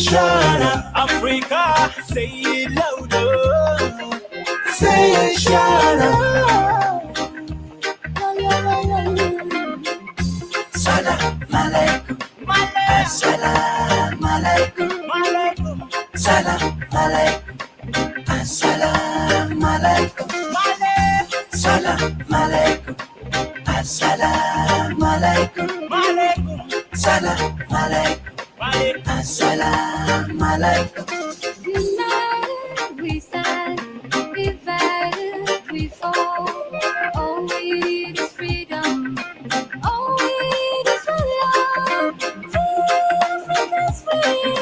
Shana, Africa, say it louder. Say it, Shana. Salam alaikum, assalam alaikum, salam alaikum, assalam alaikum, salam alaikum, assalam alaikum, salam alaikum, assalam alaikum. United we stand, divided we fall. All we need is freedom. All we need is love. Free Africans free.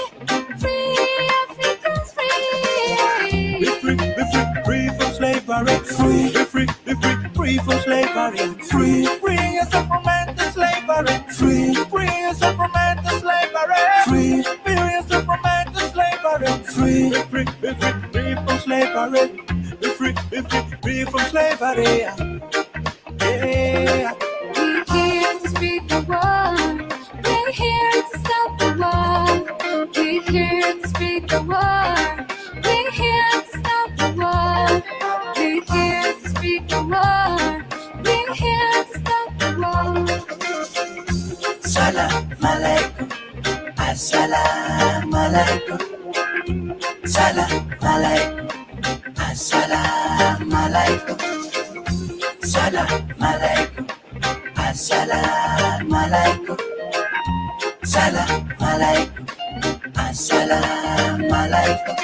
Free Africans free. Be free, be free, free from slavery. Free, be free, be free, free from slavery. Free, free yourself from mental slavery. Free, free yourself from mental slavery. Free, free yourself from mental slavery. Free, be free, be free, free from slavery. Be free, be free, free from slavery. Yeah. We're here to speak the word. We're here to stop the war. We're here to speak the word. We're here to stop the war. We're here to speak the word. We're here to stop the war. Salam alaikum, assalam alaikum, salam alaikum, assalam alaikum, salam alaikum, assalam alaikum, salam alaikum, assalam alaikum.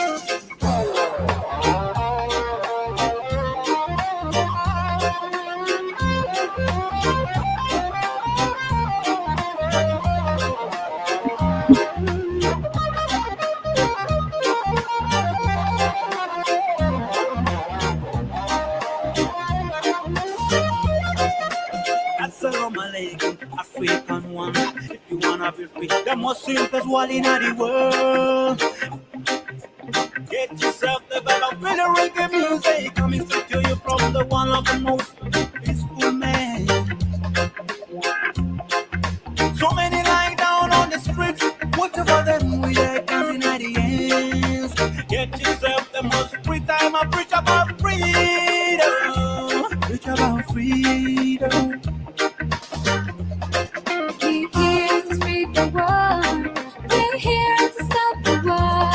Assalamu alaikum, African one. If you wanna be free, the most simplest one in the world. Get yourself the bag of really reggae music coming straight to you from the one of the most peaceful man. So many lying down on the streets, whatever them we are dancing at the ends. Get yourself the most free time I preach about freedom. Preach about freedom. We're here to speak the word. We're here to stop the war.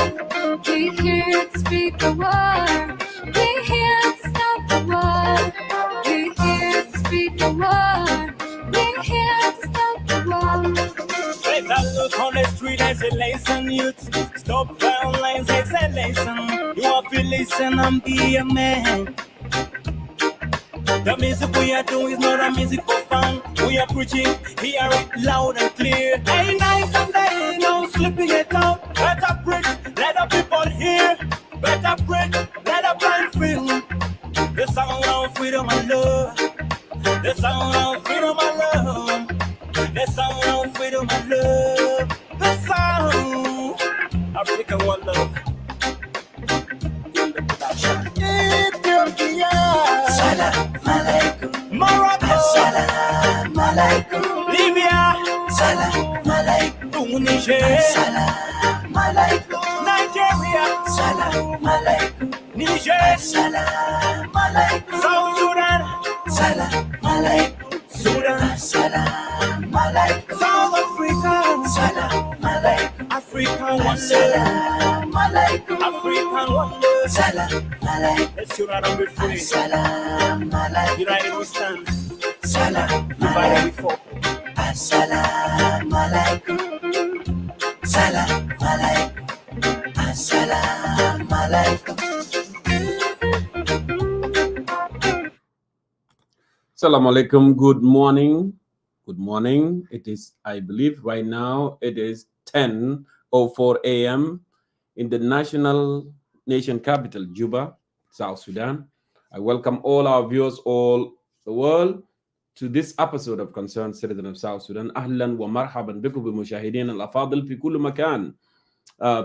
We're here to speak the word. We're here to stop the war. We're here to speak the word. We're here to stop the war. Take a look on the street as a lesson, youth. Stop violence as a lesson. You have to listen and be a man. The music we are doing is not a music for fun. We are preaching, hear it loud and clear. Hey, night and day, no slipping it out. Better preach, let the people hear. Better preach, let the blind feel. The sound of freedom and love. The sound of freedom and love. The sound of freedom and love. The sound. African one love. In the production. Ethiopia. Salam alaikum. Morocco. Salam alaikum. Libya. Salam alaikum. Tunisia. Salam alaikum. Nigeria. Salam alaikum. Niger. Salam alaikum. South Sudan. Salam alaikum. Sudan. Salam alaikum. South Africa. Salam alaikum. African one. Salam alaikum. African one. Salam alaikum. Let's unite and be free. Salam alaikum. United we stand. Salam divided we fall. Assalamu alaikum. Salam alaikum. Assalamu alaikum. Assalamu alaikum. Good morning. Good morning. It is, I believe, right now it is 10:04 a.m. in the nation capital, Juba, South Sudan. I welcome all our viewers all the world to this episode of Concerned Citizen of South Sudan. Ahlan wa marhaban bikum bi mushahidin al-afadil fi kulli makan.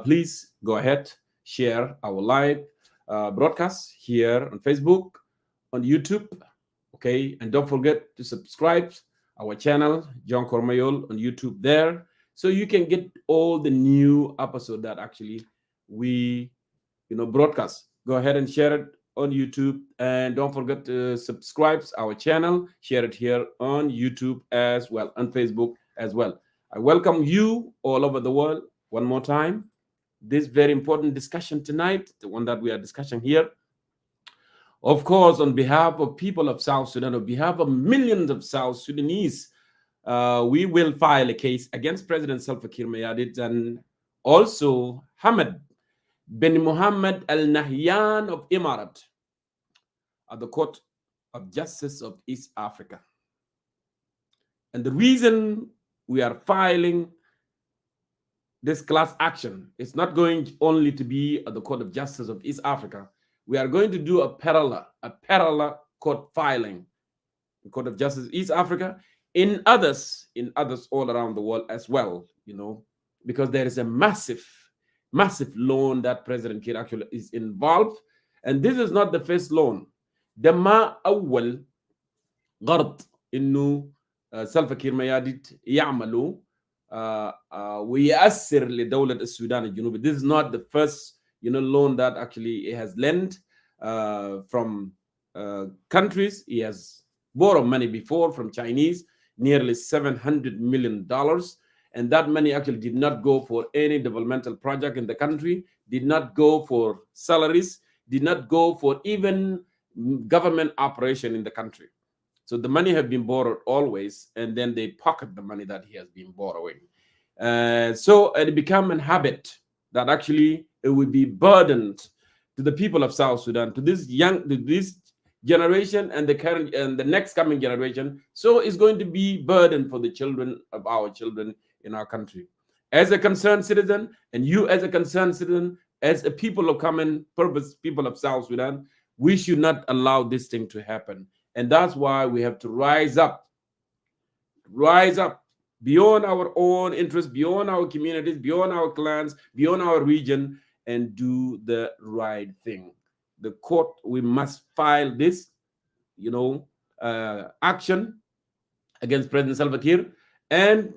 Please go ahead, share our live broadcast here on Facebook, on YouTube. Okay, and don't forget to subscribe our channel, John Cormayol, on YouTube there. so you can get all the new episode that actually we broadcast. Go ahead and share it on YouTube, and don't forget to subscribe our channel. Share it here on YouTube as well, on Facebook as well. I welcome you all over the world one more time. This very important discussion tonight, the one that we are discussing here, of course, on behalf of people of South Sudan, on behalf of millions of South Sudanese, we will file a case against President Salva Kiir Mayardit and also Hamad bin Mohammed Al Nahyan of Emirates at the Court of Justice of East Africa. And the reason we are filing this class action is not going only to be at the Court of Justice of East Africa. We are going to do a parallel court filing in Court of Justice East Africa in others all around the world as well, because there is a massive loan that President Kiir actually is involved. And this is not the first loan. ده ما أول غرض إنه سلفا كير مياديت يعملوا ويأثر لدولة السودان الجنوبي. This is not the first loan that actually he has lent from countries. He has borrowed money before from Chinese, nearly $700 million. And that money actually did not go for any developmental project in the country, did not go for salaries, did not go for even government operation in the country. So the money have been borrowed always, and then they pocket the money that he has been borrowing. So it became a habit that actually it would be burdened to the people of South Sudan, to this generation and the current and the next coming generation. So it's going to be burden for the children of our children in our country. As a concerned citizen, and you as a concerned citizen, as a people of common purpose, people of South Sudan, we should not allow this thing to happen. And that's why we have to rise up beyond our own interests, beyond our communities, beyond our clans, beyond our region, and do the right thing. The court, we must file this, action against President Salva Kiir and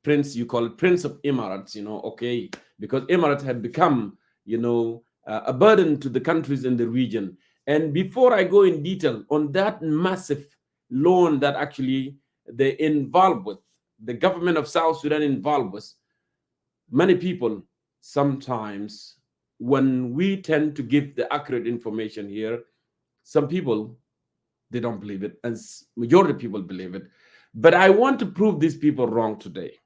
Prince, you call it Prince of Emirates, okay, because Emirates had become, a burden to the countries in the region. And before I go in detail on that massive loan that actually they involved with, the government of South Sudan involved with, many people sometimes, when we tend to give the accurate information here, some people, they don't believe it, and majority of people believe it. But I want to prove these people wrong today.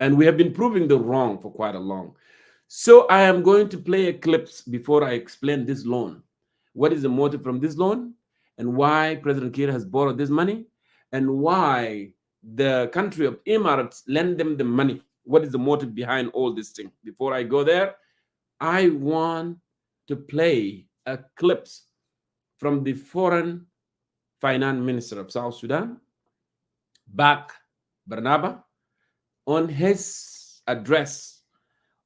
And we have been proving them wrong for quite a long. So I am going to play a clip before I explain this loan. What is the motive from this loan, and why President Kiir has borrowed this money, and why the country of Emirates lend them the money. What is the motive behind all this thing? Before I go there, I want to play a clip from the foreign finance minister of South Sudan, Bak Barnaba, on his address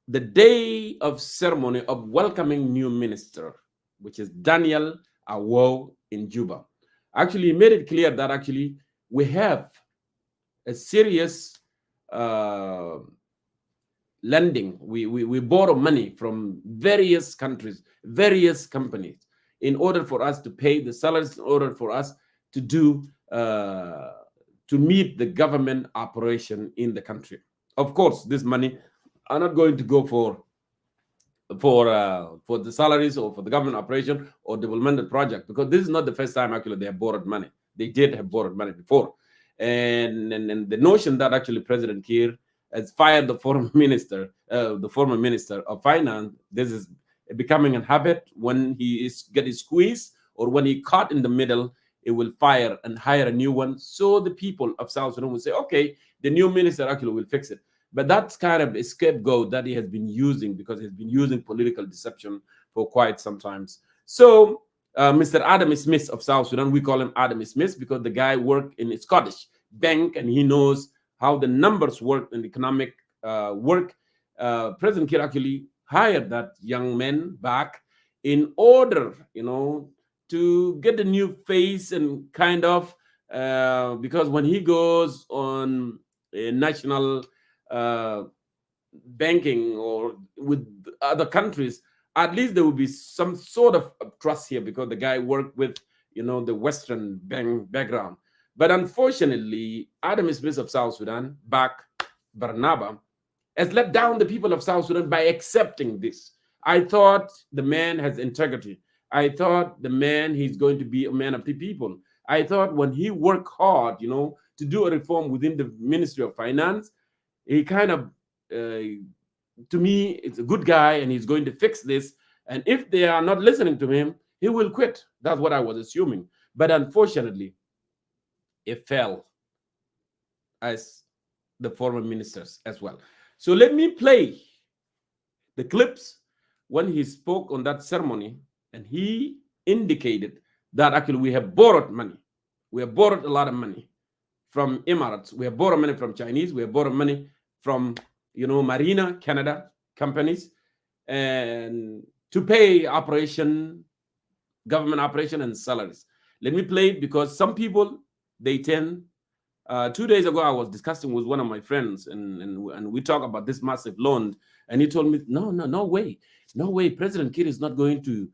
the day of ceremony of welcoming new minister, which is Daniel Awo in Juba. Actually, he made it clear that actually we have a serious lending. We borrow money from various countries, various companies, in order for us to pay the salaries, in order for us to do to meet the government operation in the country. Of course, this money are not going to go for the salaries or for the government operation or developmental project, because this is not the first time actually they have borrowed money. They did have borrowed money before. And the notion that actually President Kiir has fired the former minister of finance, this is becoming a habit. When he is getting squeezed or when he caught in the middle, it will fire and hire a new one. So the people of South Sudan will say, okay, the new minister actually will fix it. But that's kind of a scapegoat that he has been using, because he's been using political deception for quite some time. So Mr. Adam Smith of South Sudan, we call him Adam Smith because the guy worked in a Scottish bank and he knows how the numbers work in economic work. President Kiir actually hired that young man back in order, to get a new face and kind of, because when he goes on a national uh, banking or with other countries, at least there will be some sort of trust here because the guy worked with, the Western bank background. But unfortunately, Adam Smith of South Sudan, back Barnaba, has let down the people of South Sudan by accepting this. I thought the man has integrity. I thought the man, he's going to be a man of the people. I thought when he worked hard, to do a reform within the Ministry of Finance, he kind of, to me, it's a good guy and he's going to fix this. And if they are not listening to him, he will quit. That's what I was assuming. But unfortunately, it fell as the former ministers as well. So let me play the clips when he spoke on that ceremony, and he indicated that actually we have borrowed money. We have borrowed a lot of money from Emirates. We have borrowed money from Chinese. We have borrowed money from, Marina, Canada companies, and to pay government operation and salaries. Let me play it because some people, they tend, 2 days ago, I was discussing with one of my friends and we talked about this massive loan. And he told me, no way. No way. President Kiir is not going to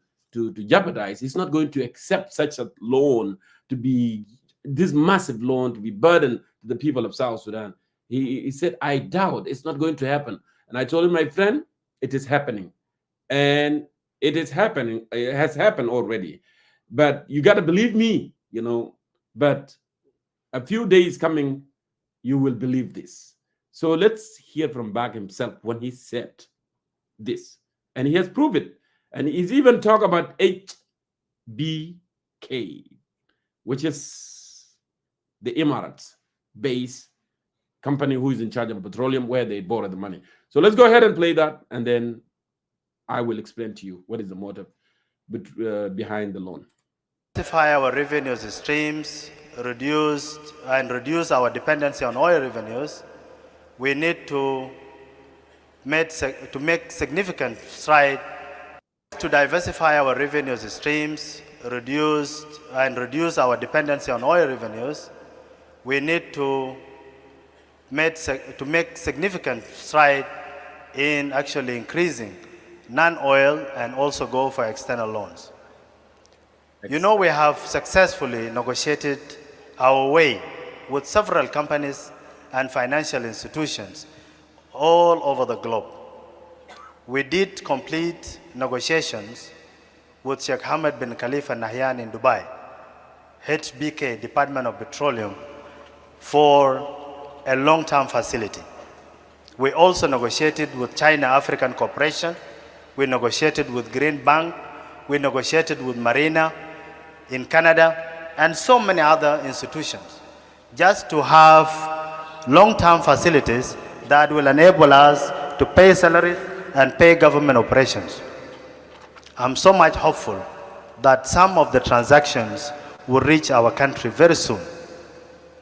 jeopardize. He's not going to accept such a loan to be this massive loan to be burdened to the people of South Sudan. He said, I doubt it's not going to happen. And I told him, my friend, it is happening. And it is happening. It has happened already. But you got to believe me, but a few days coming, you will believe this. So let's hear from Bag himself when he said this. And he has proved it. And he's even talked about HBK, which is the Emirates base company who is in charge of petroleum, where they borrow the money. So let's go ahead and play that, and then I will explain to you what is the motive behind the loan. Diversify our revenue streams, reduce our dependency on oil revenues. We need to make significant strides to diversify our revenue streams, reduce our dependency on oil revenues. We need to make significant strides in actually increasing non-oil and also go for external loans. We have successfully negotiated our way with several companies and financial institutions all over the globe. We did complete negotiations with Sheikh Hamad bin Khalifa Nahyan in Dubai, HBK, Department of Petroleum, for a long-term facility. We also negotiated with China African Corporation. We negotiated with Green Bank. We negotiated with Marina in Canada and so many other institutions, just to have long-term facilities that will enable us to pay salaries and pay government operations. I'm so much hopeful that some of the transactions will reach our country very soon,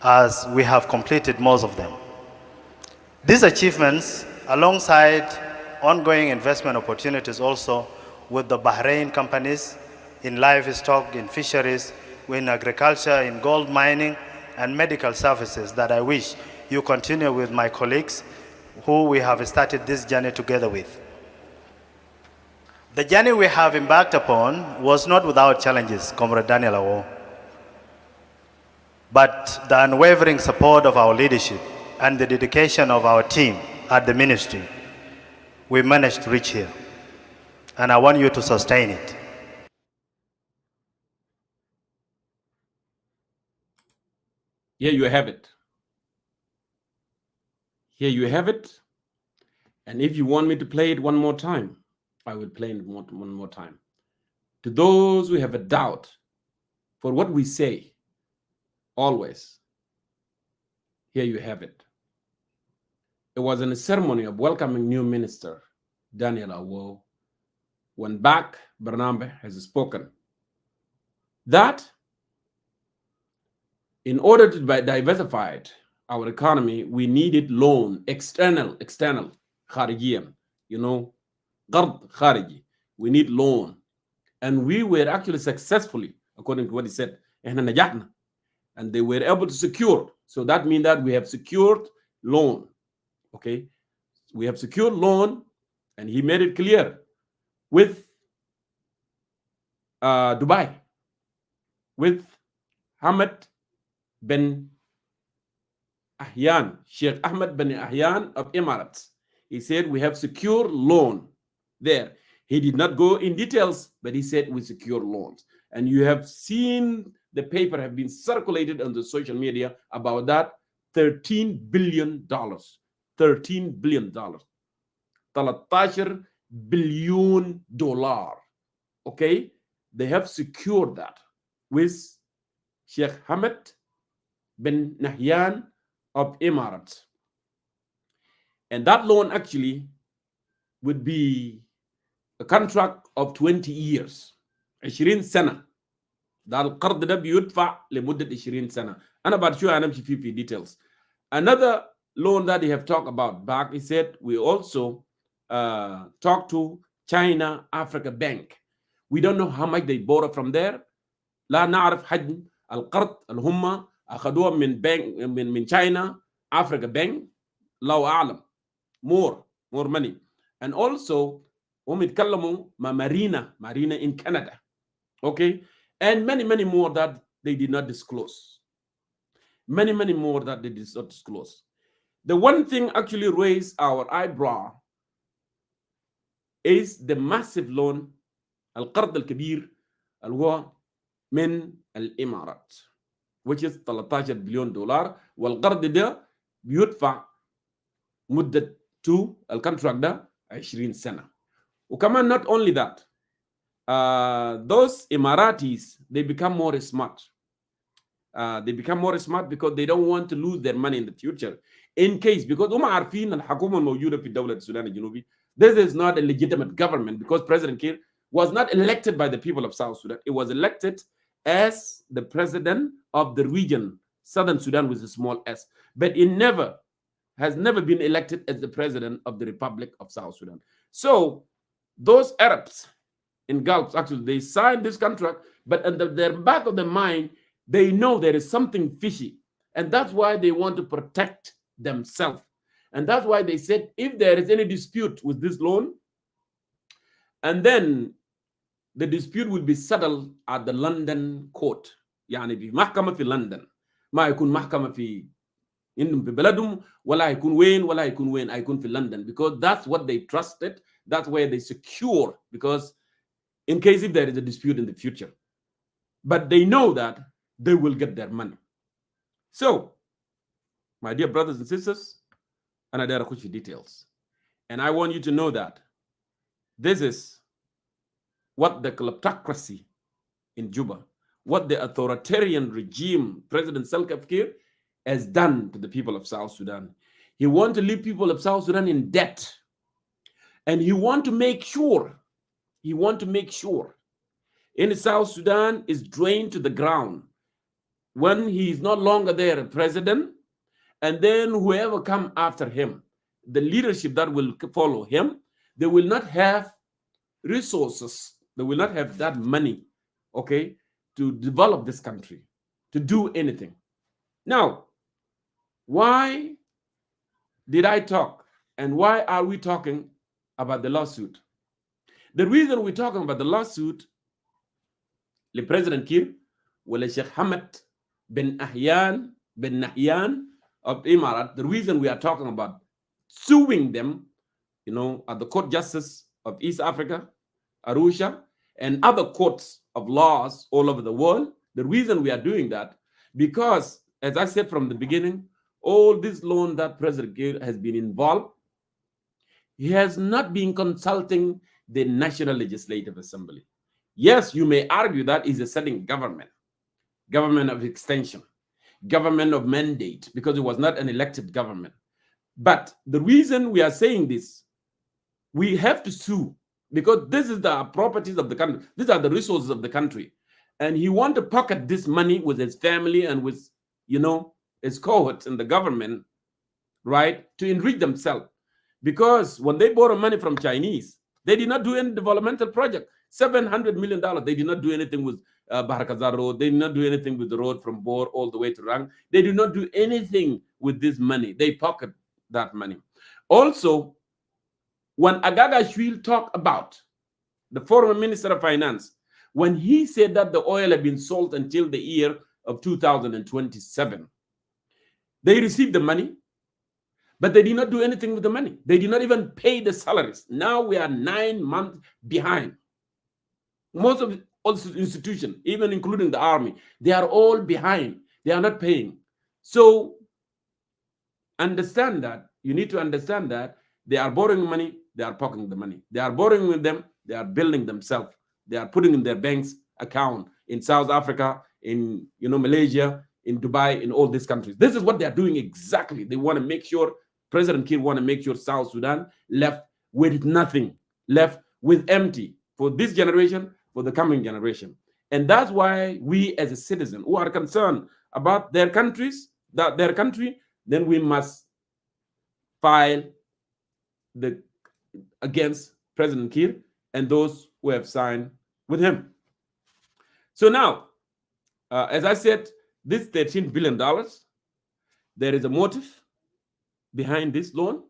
as we have completed most of them. These achievements, alongside ongoing investment opportunities also with the Bahrain companies in livestock, in fisheries, in agriculture, in gold mining, and medical services, that I wish you continue with my colleagues who we have started this journey together with. The journey we have embarked upon was not without challenges, Comrade Daniel Awo, but the unwavering support of our leadership and the dedication of our team at the ministry, we managed to reach here. And I want you to sustain it. Here you have it. Here you have it. And if you want me to play it one more time, I will play it one more time. To those who have a doubt for what we say, always, here you have it. It was in a ceremony of welcoming new minister, Daniel Awo, when Bak Barnambe has spoken that in order to diversify our economy, we needed loan, external, kharijiyan, qard khariji. We need loan. And we were actually successfully, according to what he said, and they were able to secure. So that means that we have secured loan. Okay, we have secured loan, and he made it clear with Dubai, with Hamad bin Ahyan, Sheikh Ahmed bin Ahyan of Emirates. He said we have secure loan there. He did not go in details, but he said we secure loans. And you have seen the paper have been circulated on the social media about that. $13 billion. $13 billion. $13 billion. Okay? They have secured that with Sheikh Hamad bin Nahyan of Emirates. And that loan actually would be a contract of 20 years. 20 سنة. ده القرض ده بيدفع لمدة 20 سنة. أنا بعد شوية هنمشي في details. Another loan that they have talked about back, he said we also talked to China Africa Bank. We don't know how much they borrow from there. لا نعرف حجم القرض اللي هم أخذوه من bank من China Africa Bank. الله أعلم. More money. And also هم يتكلموا مع marina in Canada. Okay, and many more that they did not disclose. Many more that they did not disclose. The one thing actually raised our eyebrow is the massive loan, القرض الكبير اللي هو من الإمارات, which is $13 بليون. والقرض ده بيدفع مدة الكونتراكت ده 20 سنة. وكمان not only that, those Emiratis, they become more smart. They become more smart because they don't want to lose their money in the future. In case, because هم عارفين الحكومة الموجودة في الدولة السودان الجنوبي, this is not a legitimate government because President Kiir was not elected by the people of South Sudan. It was elected as the president of the region, Southern Sudan with a small s. But it has never been elected as the president of the Republic of South Sudan. So those Arabs in Gulf, actually, they signed this contract, but in the back of their mind, they know there is something fishy. And that's why they want to protect themselves. And that's why they said, if there is any dispute with this loan, and then the dispute will be settled at the London court. يعني في محكمة في لندن. ما يكون محكمة في إنهم في بلدهم ولا يكون وين هيكون في London, because that's what they trusted. That's where they secure, because in case if there is a dispute in the future. But they know that they will get their money. So, my dear brothers and sisters, and I dare to details. And I want you to know that this is what the kleptocracy in Juba, what the authoritarian regime, President Kiir, has done to the people of South Sudan. He wants to leave people of South Sudan in debt. And he wants to make sure in South Sudan is drained to the ground when he is no longer there, president, and then whoever come after him, the leadership that will follow him, they will not have resources, they will not have that money, okay, to develop this country, to do anything. Now, why did I talk, and why are we talking about the lawsuit? The reason we're talking about the lawsuit, the President Kiir, well, Sheikh Hamad bin Nahyan of Emirates, the reason we are talking about suing them, at the Court Justice of East Africa, Arusha, and other courts of laws all over the world, the reason we are doing that, because, as I said from the beginning, all this loan that President Kiir has been involved, he has not been consulting the National Legislative Assembly. Yes, you may argue that is a sitting government of extension, government of mandate, because it was not an elected government. But the reason we are saying this, we have to sue, because this is the properties of the country. These are the resources of the country. And he wants to pocket this money with his family and with, his cohorts in the government, right, to enrich themselves. Because when they borrow money from Chinese, they did not do any developmental project. $700 million. They did not do anything with Barakazar Road. They did not do anything with the road from Bor all the way to Rang. They did not do anything with this money. They pocket that money. Also, when Agagashvili talked about the former Minister of Finance, when he said that the oil had been sold until the year of 2027, they received the money, but they did not do anything with the money. They did not even pay the salaries. Now we are 9 months behind. Most of the institutions, even including the army, they are all behind. They are not paying. So understand that. You need to understand that they are borrowing money, they are pocketing the money. They are borrowing with them, they are building themselves. They are putting in their bank's account in South Africa, in Malaysia, in Dubai, in all these countries. This is what they are doing exactly. They want to make sure, President Kiir want to make sure South Sudan left with nothing, left with empty for this generation, for the coming generation. And that's why we as a citizen who are concerned about their country, then we must file against President Kiir and those who have signed with him. So now, as I said, this $13 billion, there is a motive behind this loan.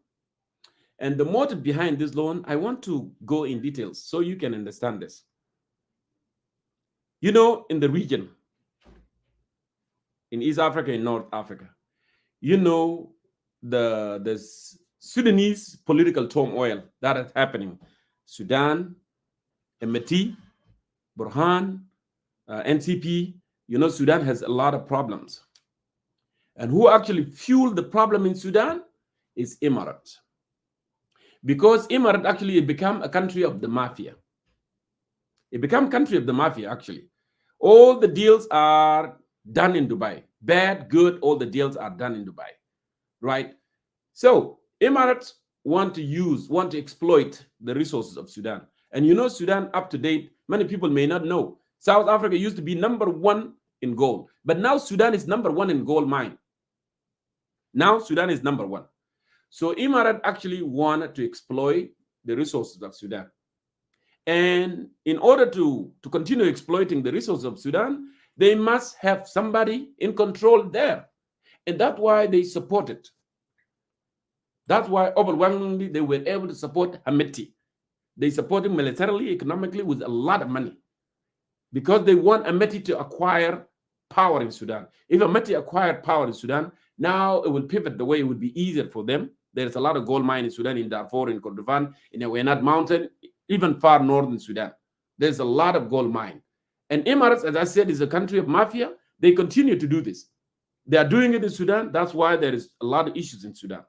And the motive behind this loan, I want to go in details so you can understand this. In the region, in East Africa, in North Africa, the Sudanese political turmoil that is happening. Sudan, Emirates, Burhan, NCP, Sudan has a lot of problems. And who actually fueled the problem in Sudan is Emirates. Because Emirates actually become a country of the mafia. It became a country of the mafia, actually. All the deals are done in Dubai. Bad, good, all the deals are done in Dubai, right? So Emirates want to exploit the resources of Sudan. And Sudan up to date, many people may not know. South Africa used to be #1 in gold, but now Sudan is #1 in gold mine. Now Sudan is #1. So Emirates actually wanted to exploit the resources of Sudan. And in order to continue exploiting the resources of Sudan, they must have somebody in control there. And that's why they support it. That's why overwhelmingly they were able to support Hamad. They support him militarily, economically, with a lot of money. Because they want Hamad to acquire power in Sudan. If Hamad acquired power in Sudan, now it will pivot the way it would be easier for them. There's a lot of gold mine in Sudan, in Darfur, in Kordofan, in the Wayanad Mountain, even far northern Sudan. There's a lot of gold mine. And Emirates, as I said, is a country of mafia. They continue to do this. They are doing it in Sudan. That's why there is a lot of issues in Sudan.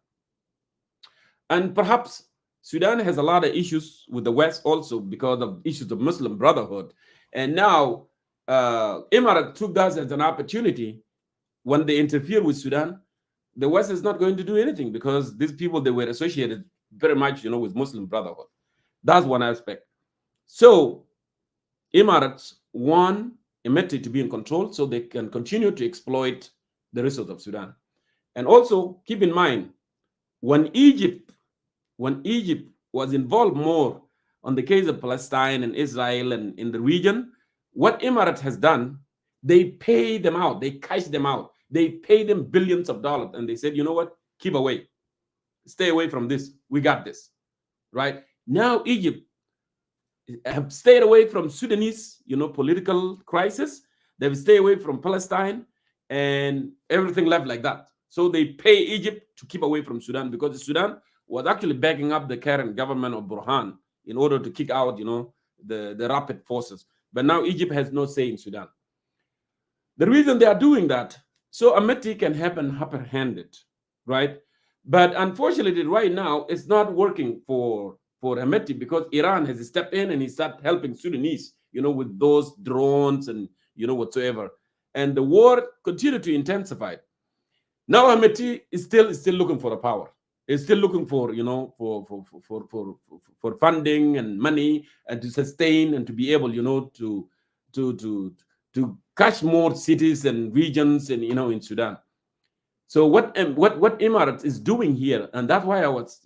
And perhaps Sudan has a lot of issues with the West also because of issues of Muslim Brotherhood. And now Emirates took that as an opportunity. When they interfere with Sudan, the West is not going to do anything because these people, they were associated very much, with Muslim Brotherhood. That's one aspect. So Emirates want Emirates to be in control so they can continue to exploit the resources of Sudan. And also keep in mind, when Egypt was involved more on the case of Palestine and Israel and in the region, what Emirates has done, they pay them out, they cash them out, they pay them billions of dollars, and they said, you know what, keep away, stay away from this, we got this, right? Now Egypt have stayed away from Sudanese, political crisis. They've stayed away from Palestine and everything left like that. So they pay Egypt to keep away from Sudan because Sudan was actually backing up the current government of Burhan in order to kick out, the rapid forces. But now Egypt has no say in Sudan. The reason they are doing that, so Hamad can happen upper-handed, right? But unfortunately, right now, it's not working for Hamad because Iran has stepped in and he started helping Sudanese, with those drones and, whatsoever. And the war continued to intensify. Now Hamad is still looking for the power. He's still looking for, for funding and money and to sustain and to be able, to catch more cities and regions and, in Sudan. So what Emirates is doing here, and that's why I was,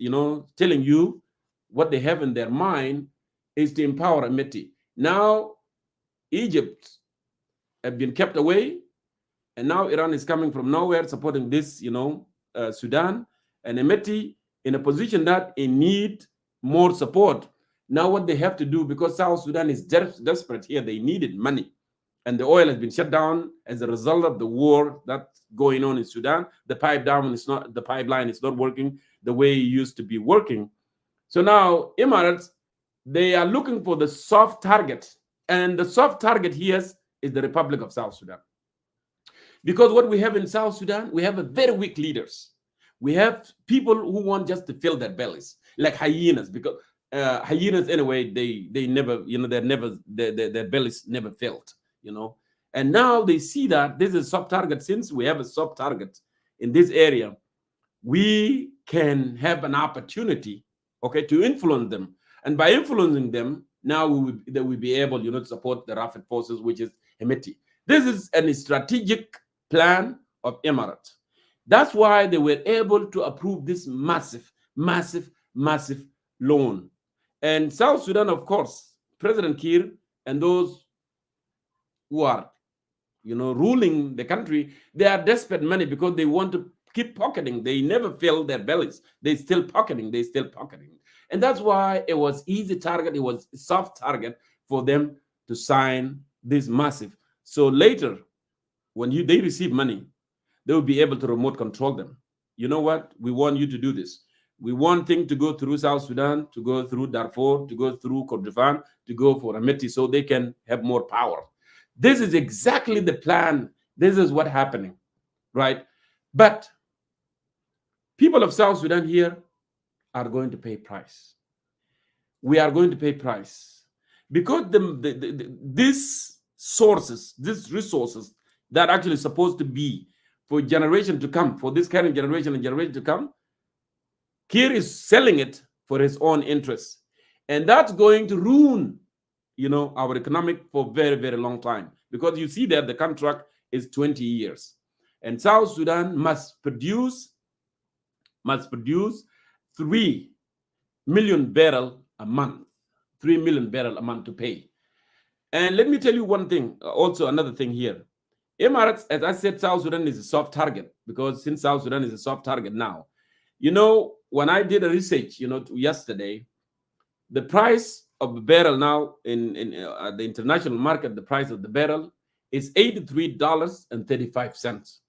telling you what they have in their mind is to empower Hamad. Now Egypt have been kept away, and now Iran is coming from nowhere supporting this, Sudan, and Hamad in a position that it need more support. Now what they have to do, because South Sudan is desperate here, they needed money. And the oil has been shut down as a result of the war that's going on in Sudan. The pipeline is not working the way it used to be working. So now Emirates, they are looking for the soft target. And the soft target here is the Republic of South Sudan. Because what we have in South Sudan, we have a very weak leaders. We have people who want just to fill their bellies, like hyenas, because hyenas anyway, they never, their bellies never filled, And now they see that this is a soft target. Since we have a soft target in this area, we can have an opportunity, to influence them. And by influencing them, now they will be able, to support the Rapid Forces, which is Hemeti. This is a strategic plan of Emirates. That's why they were able to approve this massive, massive, massive loan. And South Sudan, of course, President Kiir and those who are, ruling the country, they are desperate money because they want to keep pocketing. They never fill their bellies. They still pocketing. And that's why it was easy target. It was a soft target for them to sign this massive. So later, when they receive money, they will be able to remote control them. You know what? We want you to do this. We want things to go through South Sudan, to go through Darfur, to go through Kordofan, to go for Amity, so they can have more power. This is exactly the plan. This is what's happening, right? But people of South Sudan here are going to pay price. We are going to pay price because these sources, these resources that are actually supposed to be for generation to come, for this current generation and generation to come, Kiir is selling it for his own interests. And that's going to ruin, our economic for very, very long time. Because you see that the contract is 20 years. And South Sudan must produce 3 million barrels a month. 3 million barrels a month to pay. And let me tell you one thing, also another thing here. Emirates, as I said, South Sudan is a soft target, because since South Sudan is a soft target now, when I did a research, yesterday, the price of a barrel now in the international market, the price of the barrel is $83.35.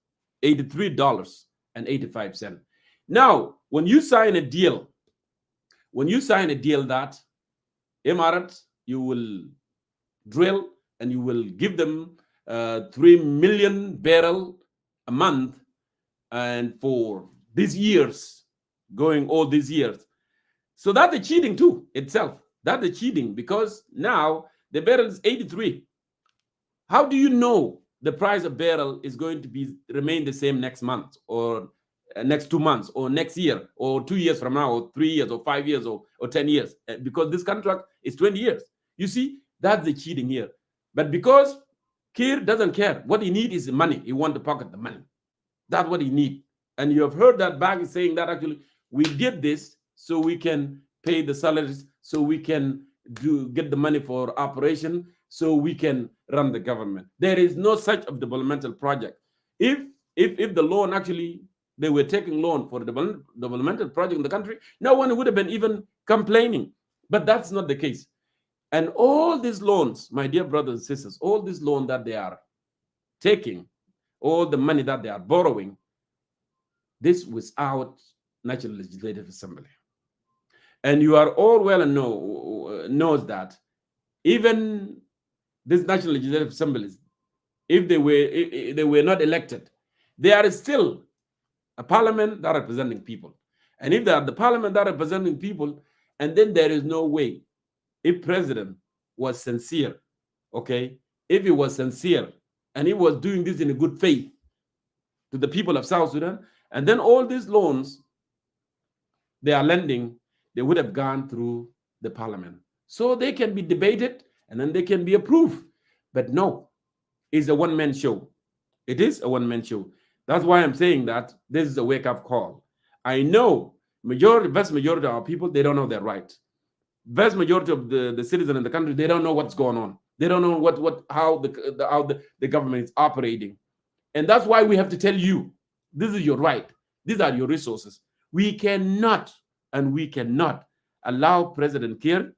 $83.85. Now, when you sign a deal that Emirates, you will drill and you will give them 3 million barrels a month, and for these years, going all these years. So that's a cheating too itself. That's a cheating, because now the barrel is 83. How do you know the price of barrel is going to remain the same next month, or next 2 months, or next year, or 2 years from now, or 3 years, or 5 years, or 10 years? Because this contract is 20 years. You see, that's the cheating here. But because Kiir doesn't care, what he needs is the money. He wants to pocket the money. That's what he needs. And you have heard that back saying that actually we did this so we can pay the salaries, so we can get the money for operation, so we can run the government. There is no such of developmental project. If the loan actually, they were taking loan for the developmental project in the country, no one would have been even complaining. But that's not the case. And all these loans, my dear brothers and sisters, all these loans that they are taking, all the money that they are borrowing, this without National Legislative Assembly. And you are all well and knows that even this National Legislative Assemblies, if they were not elected, they are still a parliament that are representing people. And if they are the parliament that are representing people, and then there is no way, if president was sincere, if he was sincere and he was doing this in a good faith to the people of South Sudan, and then all these loans they are lending, they would have gone through the parliament. So they can be debated and then they can be approved. But no, it's a one-man show. It is a one-man show. That's why I'm saying that this is a wake-up call. I know vast majority of our people, they don't know their rights. Vast majority of the citizens in the country, they don't know what's going on. They don't know how the government is operating. And that's why we have to tell you, this is your right. These are your resources. We cannot and we cannot allow President Kiir,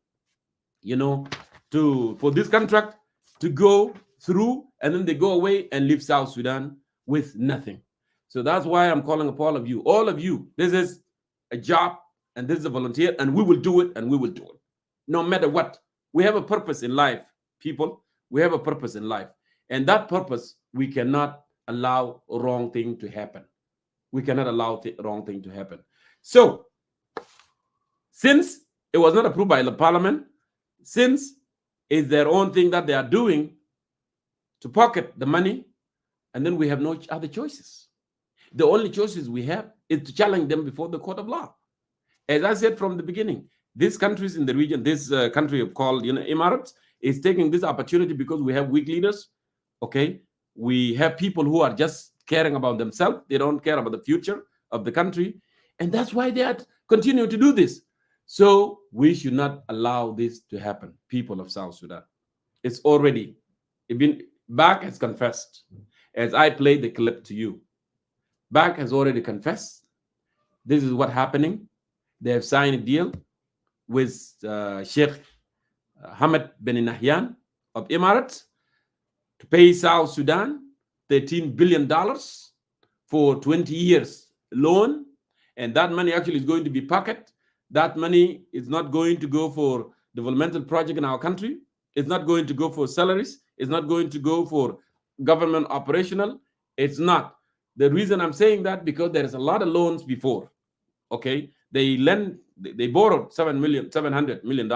for this contract to go through, and then they go away and leave South Sudan with nothing. So that's why I'm calling upon all of you. This is a job, and this is a volunteer, and we will do it, and we will do it. No matter what. We have a purpose in life, people. We have a purpose in life. And that purpose, we cannot allow a wrong thing to happen. We cannot allow the wrong thing to happen. So, since it was not approved by the parliament, since it's their own thing that they are doing to pocket the money, and then we have no other choices. The only choices we have is to challenge them before the court of law. As I said from the beginning, these countries in the region, this country called Emirates, is taking this opportunity because we have weak leaders. Okay, we have people who are just caring about themselves. They don't care about the future of the country, and that's why they are continuing to do this. So we should not allow this to happen, people of South Sudan. It's already been. Back has confessed. As I played the clip to you, Back has already confessed. This is what's happening. They have signed a deal with Sheikh Hamad bin Nahyan of Emirates to pay South Sudan $13 billion for 20 years loan. And that money actually is going to be pocketed. That money is not going to go for developmental project in our country. It's not going to go for salaries. It's not going to go for government operational. It's not. The reason I'm saying that, because there is a lot of loans before. Okay, they borrowed $700 million.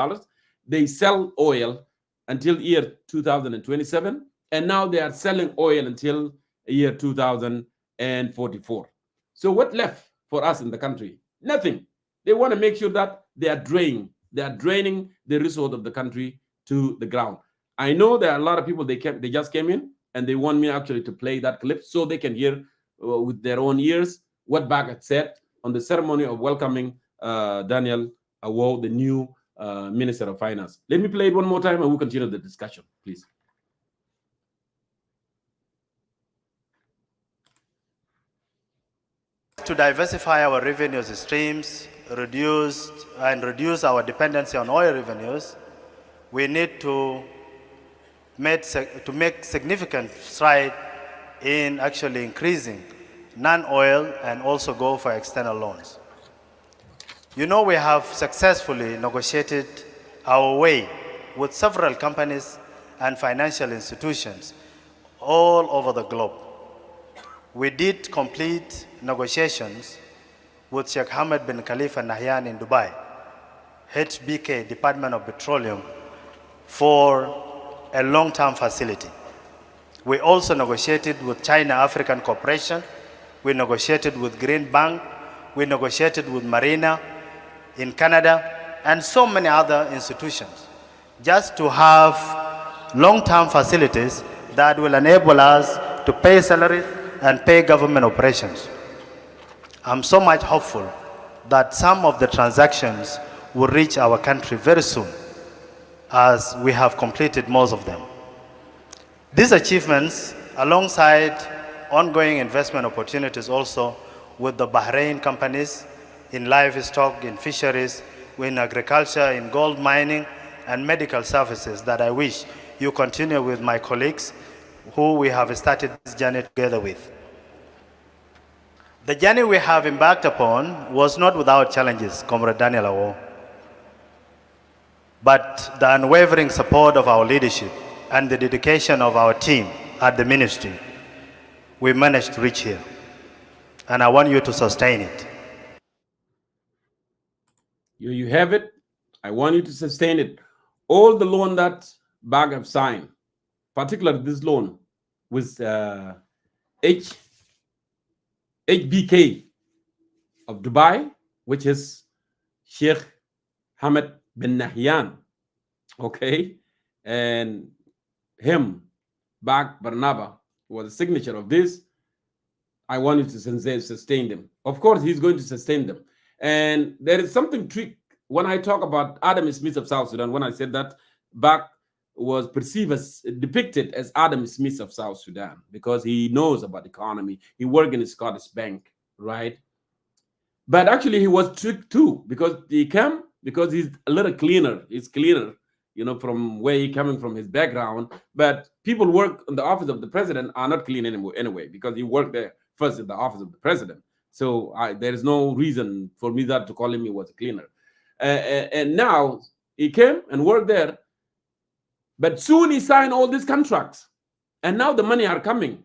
They sell oil until year 2027, and now they are selling oil until year 2044. So what left for us in the country? Nothing. They want to make sure that they are draining the resource of the country to the ground. I know there are a lot of people, they just came in and they want me actually to play that clip so they can hear with their own ears what Bag had said on the ceremony of welcoming Daniel Awo, the new Minister of Finance. Let me play it one more time and we'll continue the discussion, please. To diversify our revenue streams, reduce our dependency on oil revenues, we need to make significant stride in actually increasing non-oil and also go for external loans. You know, we have successfully negotiated our way with several companies and financial institutions all over the globe. We did complete negotiations with Sheikh Hamad bin Khalifa Nahyan in Dubai, HBK, Department of Petroleum, for a long-term facility. We also negotiated with China African Corporation. We negotiated with Green Bank. We negotiated with Marina in Canada and so many other institutions, just to have long-term facilities that will enable us to pay salaries and pay government operations. I'm so much hopeful that some of the transactions will reach our country very soon, as we have completed most of them. These achievements, alongside ongoing investment opportunities also with the Bahrain companies in livestock, in fisheries, in agriculture, in gold mining, and medical services, that I wish you continue with my colleagues who we have started this journey together with. The journey we have embarked upon was not without challenges, Comrade Daniel Awo, but the unwavering support of our leadership and the dedication of our team at the ministry, we managed to reach here. And I want you to sustain it. You have it. I want you to sustain it. All the loan that Bag have signed, particularly this loan with HBK of Dubai, which is Sheikh Hamad bin Nahyan, okay, and him, Bag Barnaba, was the signature of this. I want you to sustain them. Of course, he's going to sustain them. And there is something trick when I talk about Adam Smith of South Sudan. When I said that, Bag was depicted as Adam Smith of South Sudan because he knows about economy. He worked in a Scottish bank, right? But actually, he was tricked too, because he came because he's a little cleaner. He's cleaner, from where he coming from, his background. But people work in the office of the president are not clean anymore anyway, because he worked there first in the office of the president. So there is no reason for me that to call him he was a cleaner. And now he came and worked there, but soon he signed all these contracts, and now the money are coming.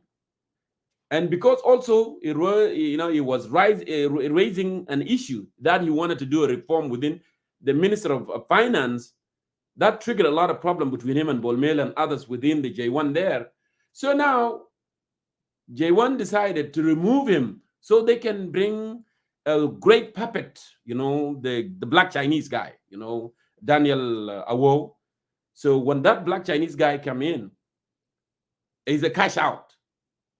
And because also he was raising an issue that he wanted to do a reform within the Minister of Finance, that triggered a lot of problem between him and Bolmel and others within the J1 there. So now J1 decided to remove him so they can bring a great puppet, the black Chinese guy, Daniel Awo. So when that black Chinese guy come in, is a cash out.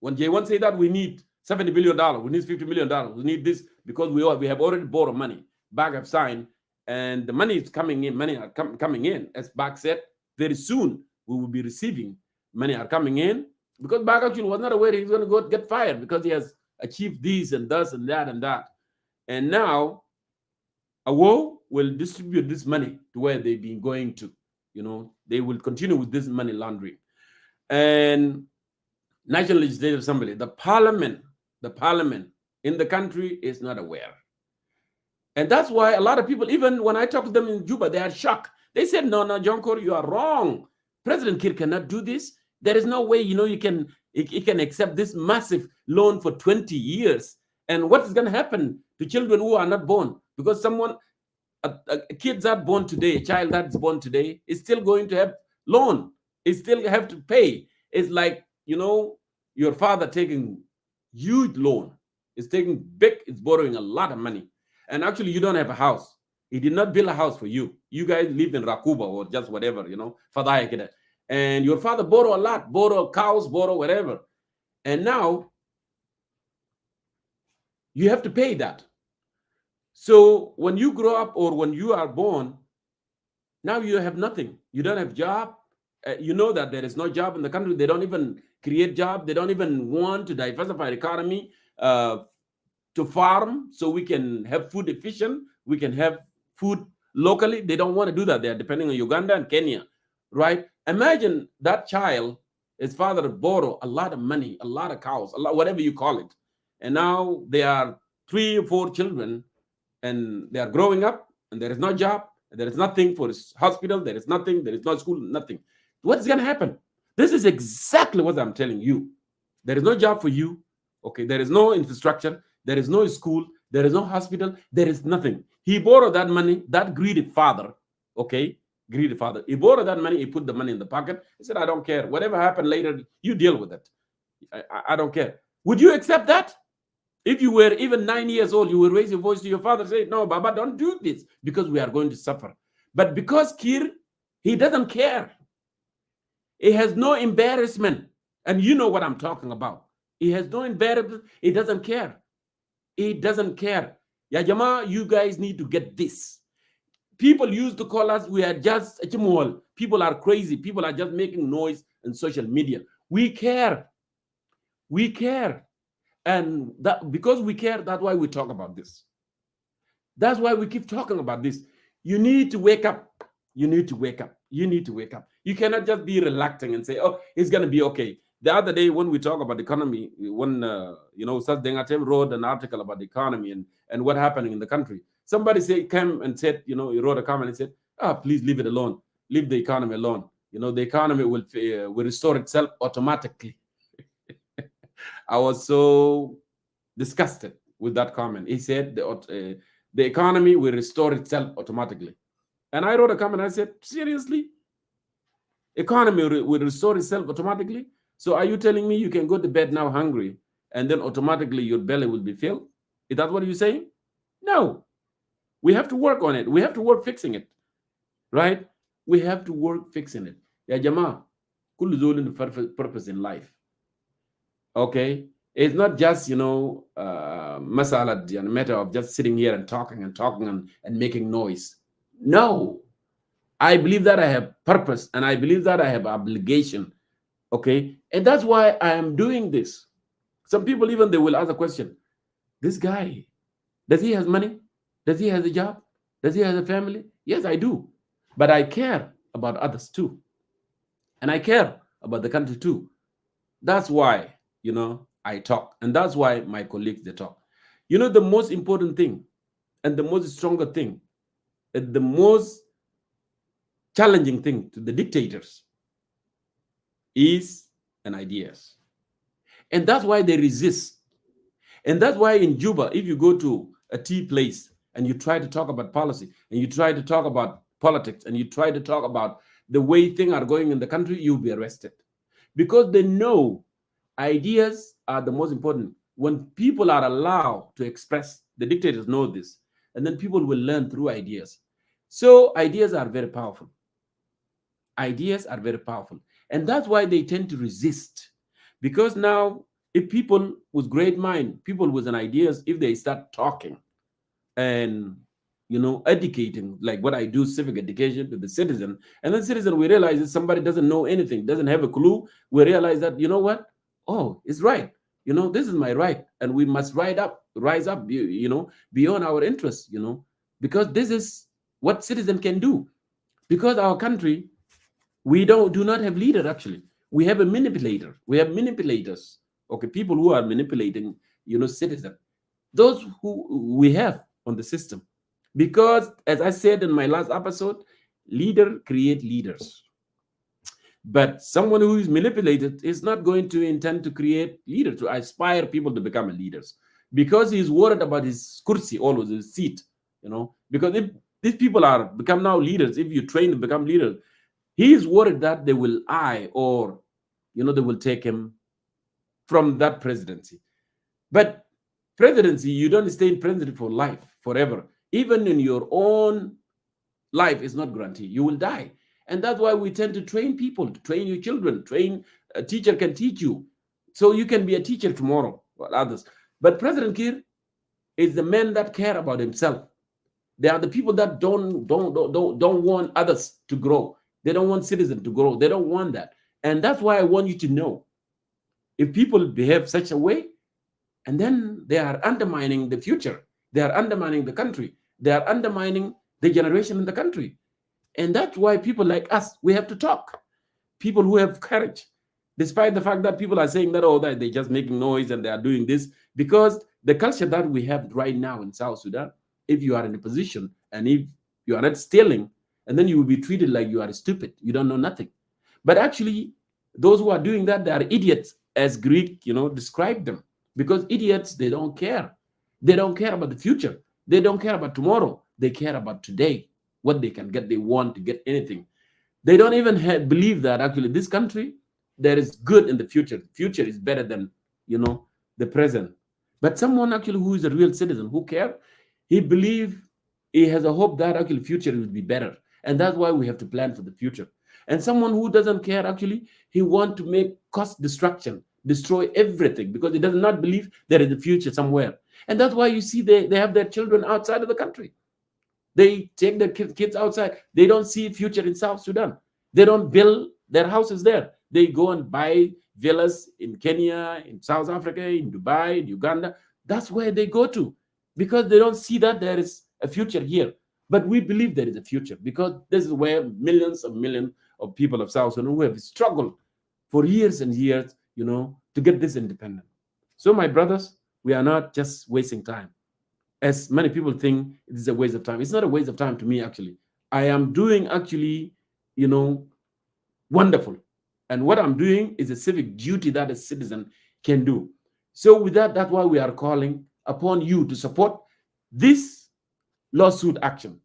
When J1 say that we need $70 billion, we need $50 million, we need this, because we have already borrowed money. Bag have signed, and the money is coming in. Money are coming in. As Bag said, very soon we will be receiving. Money are coming in, because Bag actually was not aware he's going to go get fired because he has achieved this and this and that and that. And now Awo will distribute this money to where they've been going to. They will continue with this money laundering. And National Legislative Assembly, the parliament in the country is not aware. And that's why a lot of people, even when I talk to them in Juba, they are shocked. They said, no, Jonkor, you are wrong. President Kiir cannot do this. There is no way, he can accept this massive loan for 20 years. And what is going to happen to children who are not born? Because a kid that born today, a child that's born today, is still going to have loan. It still have to pay. It's like, your father taking huge loan. It's borrowing a lot of money. And actually, you don't have a house. He did not build a house for you. You guys live in Rakuba or just whatever, and your father borrow a lot, borrow cows, borrow whatever. And now you have to pay that. So when you grow up or when you are born, now you have nothing. You don't have job. You know that there is no job in the country. They don't even create job. They don't even want to diversify the economy to farm so we can have food efficient. We can have food locally. They don't want to do that. They are depending on Uganda and Kenya, right? Imagine that child, his father borrow a lot of money, a lot of cows, whatever you call it. And now there are 3 or 4 children and they are growing up and there is no job. There is nothing for his hospital. There is nothing. There is no school, nothing. What is going to happen? This is exactly what I'm telling you. There is no job for you. Okay. There is no infrastructure. There is no school. There is no hospital. There is nothing. He borrowed that money, that greedy father. Okay. Greedy father. He borrowed that money. He put the money in the pocket. He said, I don't care. Whatever happened later, you deal with it. I don't care. Would you accept that? If you were even 9 years old, you will raise your voice to your father and say, no, Baba, don't do this because we are going to suffer. But because Kiir, he doesn't care. He has no embarrassment. And you know what I'm talking about. He has no embarrassment. He doesn't care. He doesn't care. Ya Jama, you guys need to get this. People used to call us, we are just a chimwal. People are crazy. People are just making noise on social media. We care. We care. And that because we care, that's why we talk about this. That's why we keep talking about this. You need to wake up. You need to wake up. You need to wake up. You cannot just be reluctant and say, oh, it's going to be okay. The other day when we talk about the economy, when, Sas Dengatem wrote an article about the economy and what happening in the country. Somebody came and said, he wrote a comment and said, please leave it alone. Leave the economy alone. The economy will restore itself automatically. I was so disgusted with that comment. He said the economy will restore itself automatically. And I wrote a comment. I said, seriously? Economy will restore itself automatically? So are you telling me you can go to bed now hungry and then automatically your belly will be filled? Is that what you're saying? No. We have to work on it. We have to work fixing it. Right? We have to work fixing it. Ya Jama, kullu zolin purpose in life. Okay? It's not just, masala, matter of just sitting here and talking and making noise. No. I believe that I have purpose and I believe that I have obligation. Okay? And that's why I am doing this. Some people even, they will ask a question. This guy, Does he have money? Does he have a job? Does he have a family? Yes, I do. But I care about others too. And I care about the country too. That's why, I talk. And that's why my colleagues, they talk. The most important thing and the most stronger thing, and the most challenging thing to the dictators is an ideas. And that's why they resist. And that's why in Juba, if you go to a tea place and you try to talk about policy and you try to talk about politics and you try to talk about the way things are going in the country, you'll be arrested. Because they know ideas are the most important. When people are allowed to express, the dictators know this, and then people will learn through ideas. So ideas are very powerful. Ideas are very powerful. And that's why they tend to resist. Because now, if people with great mind, people with an ideas, if they start talking and educating, like what I do, civic education to the citizen, and then citizen, we realize that somebody doesn't know anything, doesn't have a clue. We realize that, you know what? Oh, it's right. This is my right, and we must rise up, beyond our interests, because this is what citizen can do. Because our country, we do not have leader. Actually, we have a manipulator. We have manipulators. Okay, people who are manipulating, citizen. Those who we have on the system, because as I said in my last episode, leader create leaders. But someone who is manipulated is not going to intend to create leaders, to aspire people to become leaders, because he's worried about his kursi, always his seat. Because if these people are become now leaders, if you train to become leaders, he is worried that they will or they will take him from that presidency. But presidency, you don't stay in presidency for life, forever. Even in your own life is not guaranteed. You will die. And that's why we tend to train people, to train your children. A teacher can teach you. So you can be a teacher tomorrow or others. But President Kiir is the man that care about himself. They are the people that don't want others to grow. They don't want citizens to grow. They don't want that. And that's why I want you to know, if people behave such a way, and then they are undermining the future. They are undermining the country. They are undermining the generation in the country. And that's why people like us, we have to talk. People who have courage, despite the fact that people are saying that, that they're just making noise and they are doing this, because the culture that we have right now in South Sudan, if you are in a position and if you are not stealing, and then you will be treated like you are stupid, you don't know nothing. But actually, those who are doing that, they are idiots, as Greek, describe them. Because idiots, they don't care. They don't care about the future. They don't care about tomorrow. They care about today, what they can get. They want to get anything. They don't even believe that actually this country, there is good in the future. The future is better than, the present. But someone actually who is a real citizen, who cares, he believes, he has a hope that actually future will be better. And that's why we have to plan for the future. And someone who doesn't care, actually, he wants to make cost destruction, destroy everything, because he does not believe there is a future somewhere. And that's why you see they have their children outside of the country. They take their kids outside. They don't see a future in South Sudan. They don't build their houses there. They go and buy villas in Kenya, in South Africa, in Dubai, in Uganda. That's where they go to, because they don't see that there is a future here. But we believe there is a future, because this is where millions of people of South Sudan who have struggled for years and years, to get this independent. So my brothers, we are not just wasting time. As many people think it is a waste of time. It's not a waste of time to me, actually. I am doing actually, wonderful. And what I'm doing is a civic duty that a citizen can do. So with that, that's why we are calling upon you to support this lawsuit action.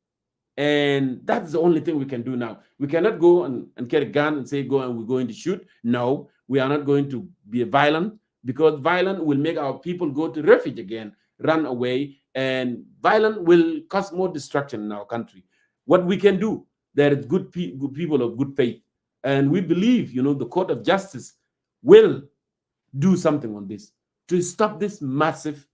And that's the only thing we can do now. We cannot go and carry a gun and say, go and we're going to shoot. No, we are not going to be violent, because violence will make our people go to refuge again, run away, and violence will cause more destruction in our country. What we can do, there is good people of good faith. And we believe, the court of justice will do something on this to stop this massive,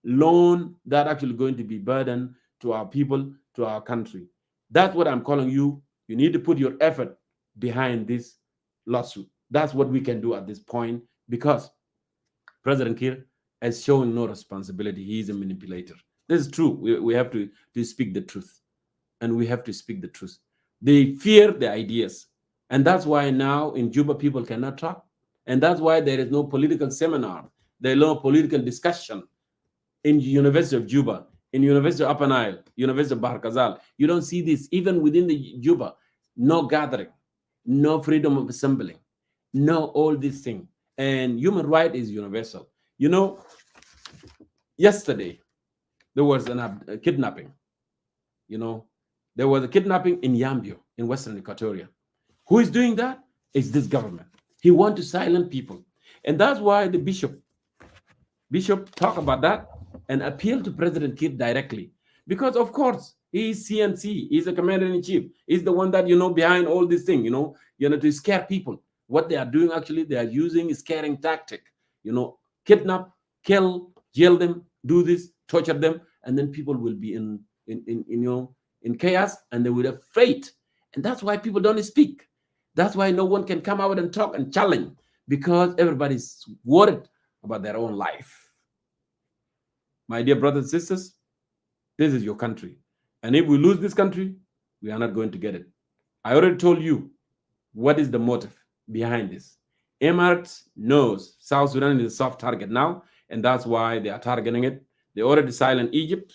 loan that actually going to be burden to our people, to our country. That's what I'm calling you. You need to put your effort behind this lawsuit. That's what we can do at this point, because President Kiir has shown no responsibility. He is a manipulator. This is true. We have to speak the truth. And we have to speak the truth. They fear the ideas. And that's why now in Juba, people cannot talk. And that's why there is no political seminar. There is no political discussion in University of Juba, in University of Upper Nile, University of Bahar Kazal. You don't see this even within the Juba. No gathering, no freedom of assembling, no all these things. And human right is universal. You know, yesterday, there was a kidnapping. You know, there was a kidnapping in Yambio, in Western Equatoria. Who is doing that? It's this government. He wants to silence people. And that's why the bishop talked about that and appealed to President Kiir directly. Because, of course, he's CNC. He's a commander-in-chief. He's the one that, behind all these things, to scare people. What they are doing, actually, they are using a scaring tactic. Kidnap, kill, jail them, do this, torture them, and then people will be in chaos, and they will have fate. And that's why people don't speak. That's why no one can come out and talk and challenge, because everybody's worried about their own life. My dear brothers and sisters, this is your country. And if we lose this country, we are not going to get it. I already told you what is the motive behind this. Emirates knows South Sudan is a soft target now, and that's why they are targeting it. They already silenced Egypt.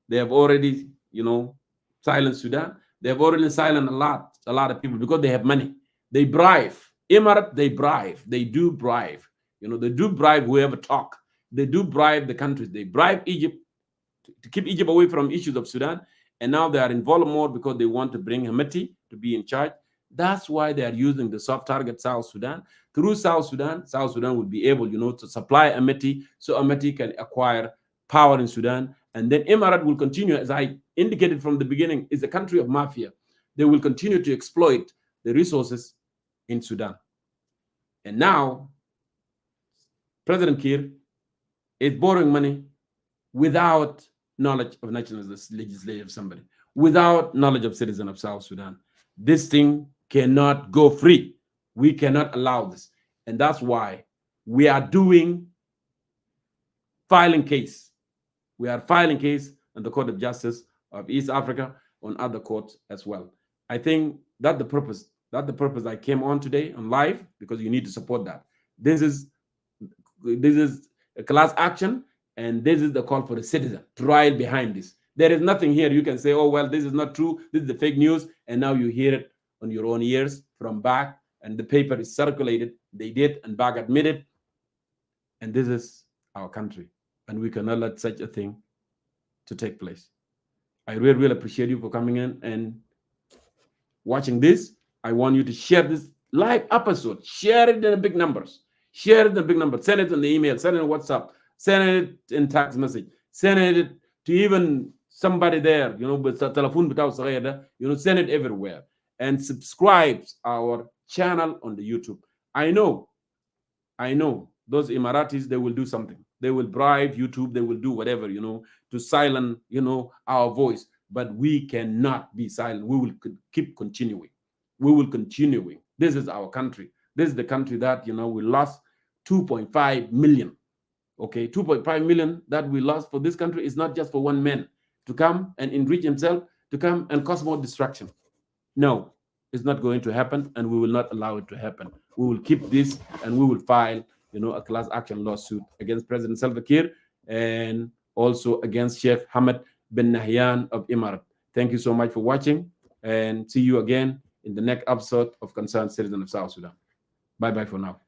They have already, silenced Sudan. They have already silenced a lot of people because they have money. They bribe. Emirates, they bribe. They do bribe. They do bribe whoever talk. They do bribe the countries. They bribe Egypt to keep Egypt away from issues of Sudan. And now they are involved more because they want to bring Hamad to be in charge. That's why they are using the soft target South Sudan. Through South Sudan will be able, to supply Hamad so Hamad can acquire power in Sudan. And then Emirates will continue, as I indicated from the beginning, is a country of mafia. They will continue to exploit the resources in Sudan. And now, President Kiir is borrowing money without knowledge of National Legislative Assembly, without knowledge of citizens of South Sudan. This thing cannot go free. We cannot allow this. And that's why we are filing case. We are filing case on the Court of Justice of East Africa, on other courts as well. I think that's the purpose. That's the purpose I came on today on live, because you need to support that. This is a class action, and this is the call for the citizen to ride behind this. There is nothing here you can say, oh, well, this is not true. This is the fake news. And now you hear it on your own ears from back, and the paper is circulated. They did, and back admitted. And this is our country, and we cannot let such a thing to take place. I really, really appreciate you for coming in and watching this. I want you to share this live episode. Share it in big numbers. Share it in big numbers. Send it on the email. Send it on WhatsApp. Send it in text message. Send it to even somebody there, with the telephone, send it everywhere. And subscribe our channel on the YouTube. I know those Emiratis, they will do something. They will bribe YouTube. They will do whatever, to silence, our voice. But we cannot be silent. We will keep continuing. We will continue. This is our country. This is the country that, we lost 2.5 million. Okay, 2.5 million that we lost for this country is not just for one man to come and enrich himself, to come and cause more destruction. No, it's not going to happen, and we will not allow it to happen. We will keep this, and we will file, a class action lawsuit against President Salva Kiir and also against Sheikh Hamad bin Nahyan of Emirates. Thank you so much for watching, and see you again in the next episode of Concerned Citizen of South Sudan. Bye-bye for now.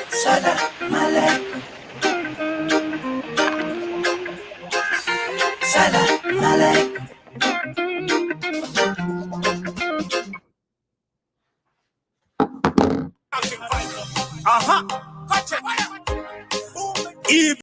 Salam alaikum. Salam alaikum. Catch it.